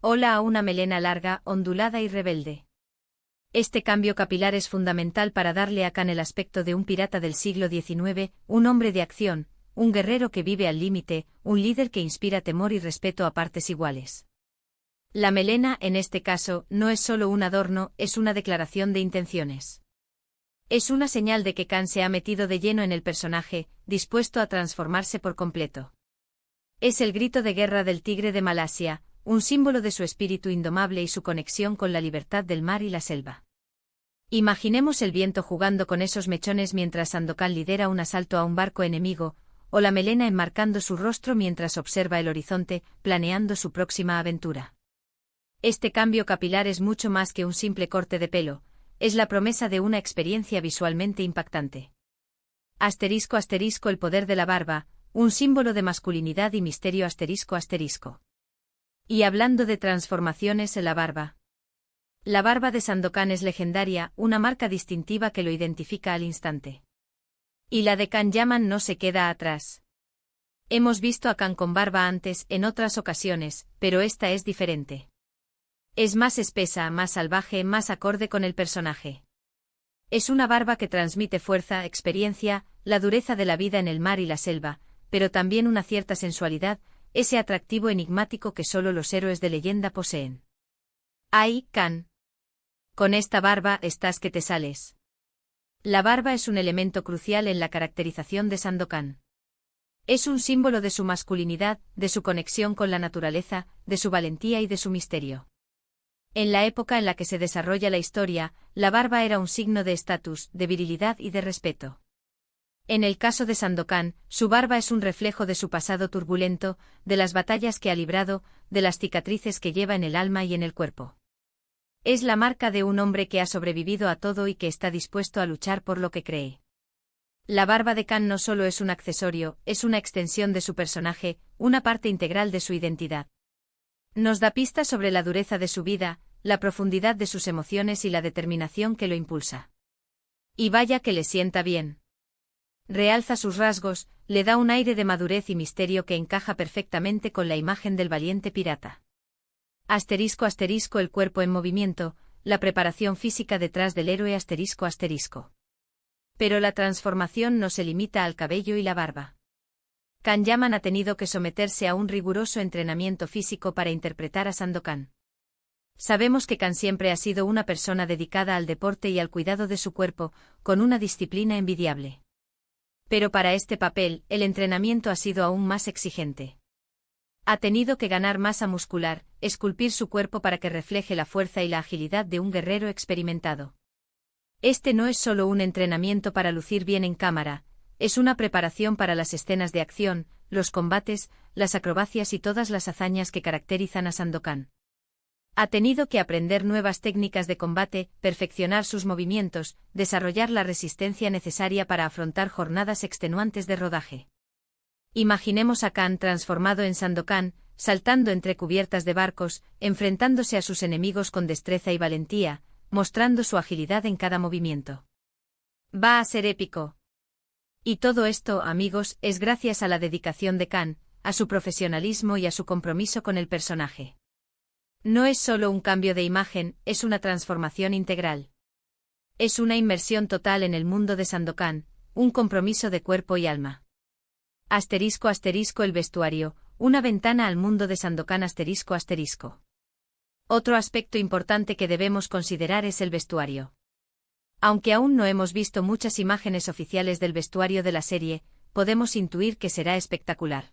Hola a una melena larga, ondulada y rebelde. Este cambio capilar es fundamental para darle a Khan el aspecto de un pirata del siglo XIX, un hombre de acción, un guerrero que vive al límite, un líder que inspira temor y respeto a partes iguales. La melena, en este caso, no es solo un adorno, es una declaración de intenciones. Es una señal de que Khan se ha metido de lleno en el personaje, dispuesto a transformarse por completo. Es el grito de guerra del tigre de Malasia, un símbolo de su espíritu indomable y su conexión con la libertad del mar y la selva. Imaginemos el viento jugando con esos mechones mientras Sandokan lidera un asalto a un barco enemigo, o la melena enmarcando su rostro mientras observa el horizonte, planeando su próxima aventura. Este cambio capilar es mucho más que un simple corte de pelo, es la promesa de una experiencia visualmente impactante. Asterisco asterisco el poder de la barba, un símbolo de masculinidad y misterio asterisco asterisco. Y hablando de transformaciones en la barba. La barba de Sandokan es legendaria, una marca distintiva que lo identifica al instante. Y la de Khan Yaman no se queda atrás. Hemos visto a Khan con barba antes, en otras ocasiones, pero esta es diferente. Es más espesa, más salvaje, más acorde con el personaje. Es una barba que transmite fuerza, experiencia, la dureza de la vida en el mar y la selva, pero también una cierta sensualidad, ese atractivo enigmático que solo los héroes de leyenda poseen. ¡Ay, Khan! Con esta barba estás que te sales. La barba es un elemento crucial en la caracterización de Sandokan. Es un símbolo de su masculinidad, de su conexión con la naturaleza, de su valentía y de su misterio. En la época en la que se desarrolla la historia, la barba era un signo de estatus, de virilidad y de respeto. En el caso de Sandokan, su barba es un reflejo de su pasado turbulento, de las batallas que ha librado, de las cicatrices que lleva en el alma y en el cuerpo. Es la marca de un hombre que ha sobrevivido a todo y que está dispuesto a luchar por lo que cree. La barba de Khan no solo es un accesorio, es una extensión de su personaje, una parte integral de su identidad. Nos da pistas sobre la dureza de su vida, la profundidad de sus emociones y la determinación que lo impulsa. Y vaya que le sienta bien. Realza sus rasgos, le da un aire de madurez y misterio que encaja perfectamente con la imagen del valiente pirata. Asterisco asterisco el cuerpo en movimiento, la preparación física detrás del héroe asterisco asterisco. Pero la transformación no se limita al cabello y la barba. Khan Yaman ha tenido que someterse a un riguroso entrenamiento físico para interpretar a Sandokan. Sabemos que Khan siempre ha sido una persona dedicada al deporte y al cuidado de su cuerpo, con una disciplina envidiable. Pero para este papel, el entrenamiento ha sido aún más exigente. Ha tenido que ganar masa muscular, esculpir su cuerpo para que refleje la fuerza y la agilidad de un guerrero experimentado. Este no es solo un entrenamiento para lucir bien en cámara, es una preparación para las escenas de acción, los combates, las acrobacias y todas las hazañas que caracterizan a Sandokan. Ha tenido que aprender nuevas técnicas de combate, perfeccionar sus movimientos, desarrollar la resistencia necesaria para afrontar jornadas extenuantes de rodaje. Imaginemos a Khan transformado en Sandokan, saltando entre cubiertas de barcos, enfrentándose a sus enemigos con destreza y valentía, mostrando su agilidad en cada movimiento. Va a ser épico. Y todo esto, amigos, es gracias a la dedicación de Khan, a su profesionalismo y a su compromiso con el personaje. No es solo un cambio de imagen, es una transformación integral. Es una inmersión total en el mundo de Sandokan, un compromiso de cuerpo y alma. Asterisco asterisco el vestuario, una ventana al mundo de Sandokan asterisco asterisco. Otro aspecto importante que debemos considerar es el vestuario. Aunque aún no hemos visto muchas imágenes oficiales del vestuario de la serie, podemos intuir que será espectacular.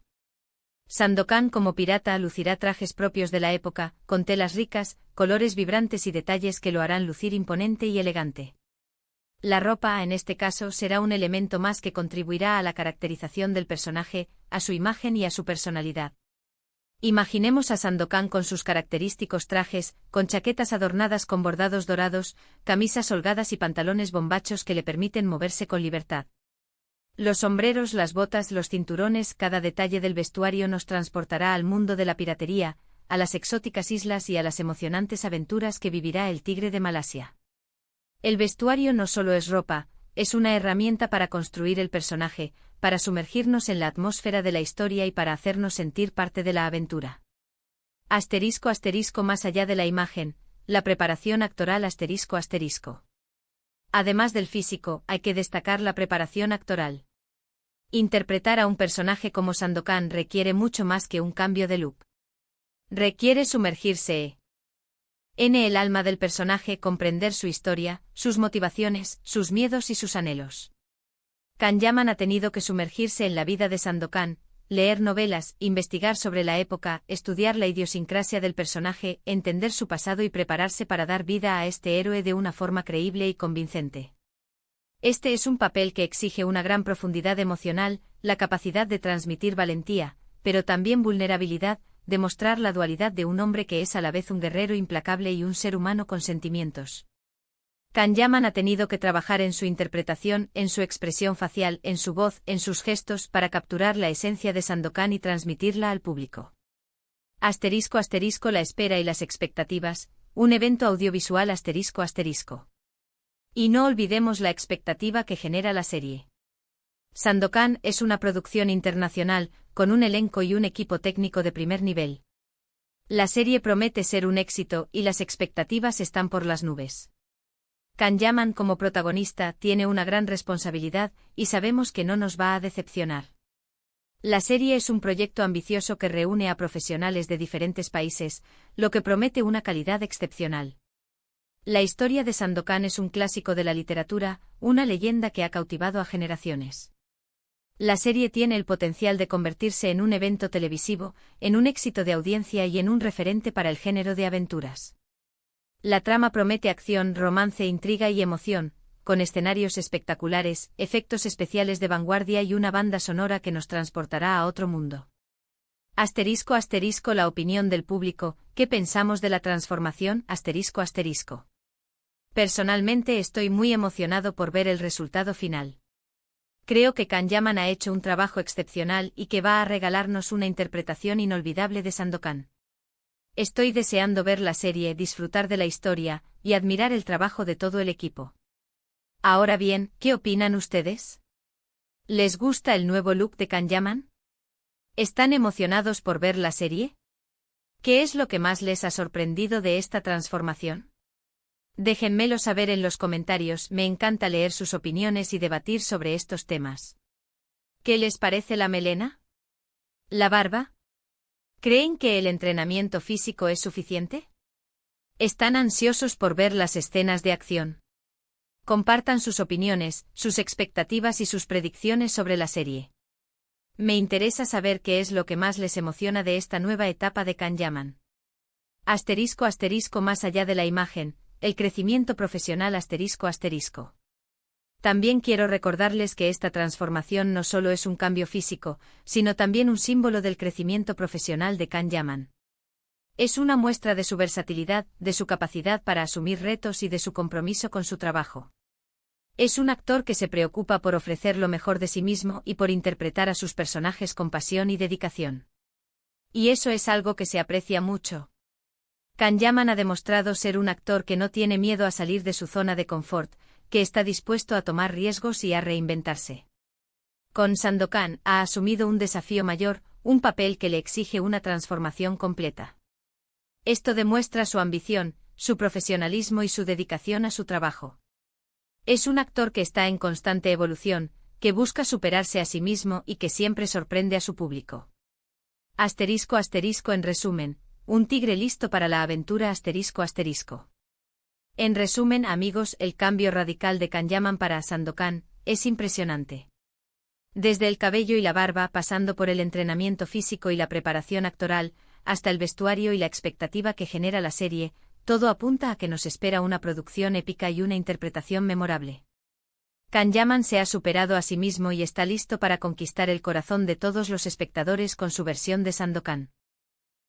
Sandokan como pirata lucirá trajes propios de la época, con telas ricas, colores vibrantes y detalles que lo harán lucir imponente y elegante. La ropa, en este caso, será un elemento más que contribuirá a la caracterización del personaje, a su imagen y a su personalidad. Imaginemos a Sandokan con sus característicos trajes, con chaquetas adornadas con bordados dorados, camisas holgadas y pantalones bombachos que le permiten moverse con libertad. Los sombreros, las botas, los cinturones, cada detalle del vestuario nos transportará al mundo de la piratería, a las exóticas islas y a las emocionantes aventuras que vivirá el tigre de Malasia. El vestuario no solo es ropa, es una herramienta para construir el personaje, para sumergirnos en la atmósfera de la historia y para hacernos sentir parte de la aventura. Asterisco asterisco más allá de la imagen, la preparación actoral asterisco asterisco. Además del físico, hay que destacar la preparación actoral. Interpretar a un personaje como Sandokan requiere mucho más que un cambio de look. Requiere sumergirse en el alma del personaje, comprender su historia, sus motivaciones, sus miedos y sus anhelos. Kanyaman ha tenido que sumergirse en la vida de Sandokan, leer novelas, investigar sobre la época, estudiar la idiosincrasia del personaje, entender su pasado y prepararse para dar vida a este héroe de una forma creíble y convincente. Este es un papel que exige una gran profundidad emocional, la capacidad de transmitir valentía, pero también vulnerabilidad, demostrar la dualidad de un hombre que es a la vez un guerrero implacable y un ser humano con sentimientos. Kanyaman ha tenido que trabajar en su interpretación, en su expresión facial, en su voz, en sus gestos para capturar la esencia de Sandokan y transmitirla al público. Asterisco asterisco la espera y las expectativas, un evento audiovisual asterisco asterisco. Y no olvidemos la expectativa que genera la serie. Sandokan es una producción internacional, con un elenco y un equipo técnico de primer nivel. La serie promete ser un éxito y las expectativas están por las nubes. Kanyaman como protagonista tiene una gran responsabilidad y sabemos que no nos va a decepcionar. La serie es un proyecto ambicioso que reúne a profesionales de diferentes países, lo que promete una calidad excepcional. La historia de Sandokan es un clásico de la literatura, una leyenda que ha cautivado a generaciones. La serie tiene el potencial de convertirse en un evento televisivo, en un éxito de audiencia y en un referente para el género de aventuras. La trama promete acción, romance, intriga y emoción, con escenarios espectaculares, efectos especiales de vanguardia y una banda sonora que nos transportará a otro mundo. Asterisco asterisco la opinión del público, ¿qué pensamos de la transformación? Asterisco asterisco. Personalmente estoy muy emocionado por ver el resultado final. Creo que Kanyaman ha hecho un trabajo excepcional y que va a regalarnos una interpretación inolvidable de Sandokan. Estoy deseando ver la serie, disfrutar de la historia y admirar el trabajo de todo el equipo. Ahora bien, ¿qué opinan ustedes? ¿Les gusta el nuevo look de Kanyaman? ¿Están emocionados por ver la serie? ¿Qué es lo que más les ha sorprendido de esta transformación? Déjenmelo saber en los comentarios, me encanta leer sus opiniones y debatir sobre estos temas. ¿Qué les parece la melena? ¿La barba? ¿Creen que el entrenamiento físico es suficiente? ¿Están ansiosos por ver las escenas de acción? Compartan sus opiniones, sus expectativas y sus predicciones sobre la serie. Me interesa saber qué es lo que más les emociona de esta nueva etapa de Kanyaman. Asterisco asterisco más allá de la imagen, el crecimiento profesional asterisco asterisco. También quiero recordarles que esta transformación no solo es un cambio físico, sino también un símbolo del crecimiento profesional de Kanyaman. Es una muestra de su versatilidad, de su capacidad para asumir retos y de su compromiso con su trabajo. Es un actor que se preocupa por ofrecer lo mejor de sí mismo y por interpretar a sus personajes con pasión y dedicación. Y eso es algo que se aprecia mucho. Kanyaman ha demostrado ser un actor que no tiene miedo a salir de su zona de confort, que está dispuesto a tomar riesgos y a reinventarse. Con Sandokan ha asumido un desafío mayor, un papel que le exige una transformación completa. Esto demuestra su ambición, su profesionalismo y su dedicación a su trabajo. Es un actor que está en constante evolución, que busca superarse a sí mismo y que siempre sorprende a su público. Asterisco asterisco en resumen, un tigre listo para la aventura asterisco asterisco. En resumen, amigos, el cambio radical de Kanyaman para Sandokan es impresionante. Desde el cabello y la barba, pasando por el entrenamiento físico y la preparación actoral, hasta el vestuario y la expectativa que genera la serie, todo apunta a que nos espera una producción épica y una interpretación memorable. Kanyaman se ha superado a sí mismo y está listo para conquistar el corazón de todos los espectadores con su versión de Sandokan.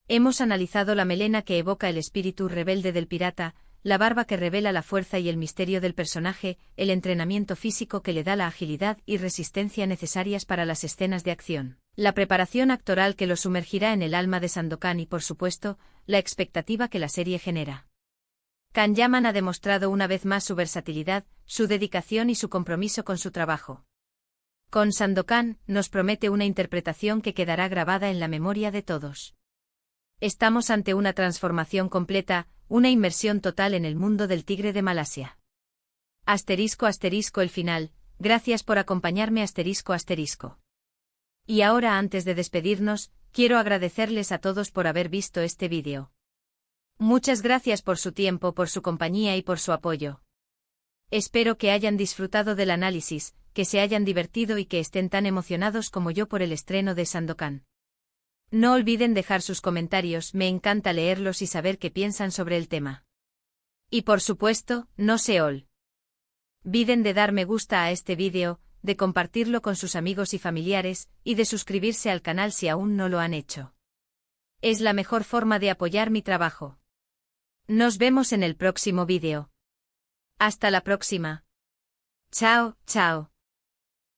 Hemos analizado la melena que evoca el espíritu rebelde del pirata, la barba que revela la fuerza y el misterio del personaje, el entrenamiento físico que le da la agilidad y resistencia necesarias para las escenas de acción, la preparación actoral que lo sumergirá en el alma de Sandokan y, por supuesto, la expectativa que la serie genera. Kanyaman ha demostrado una vez más su versatilidad, su dedicación y su compromiso con su trabajo. Con Sandokan, nos promete una interpretación que quedará grabada en la memoria de todos. Estamos ante una transformación completa, una inmersión total en el mundo del tigre de Malasia. *** el final, gracias por acompañarme ***. Y ahora antes de despedirnos, quiero agradecerles a todos por haber visto este vídeo. Muchas gracias por su tiempo, por su compañía y por su apoyo. Espero que hayan disfrutado del análisis, que se hayan divertido y que estén tan emocionados como yo por el estreno de Sandokan. No olviden dejar sus comentarios, me encanta leerlos y saber qué piensan sobre el tema. Y por supuesto, no se olviden de dar me gusta a este vídeo, de compartirlo con sus amigos y familiares, y de suscribirse al canal si aún no lo han hecho. Es la mejor forma de apoyar mi trabajo. Nos vemos en el próximo vídeo. Hasta la próxima. Chao, chao.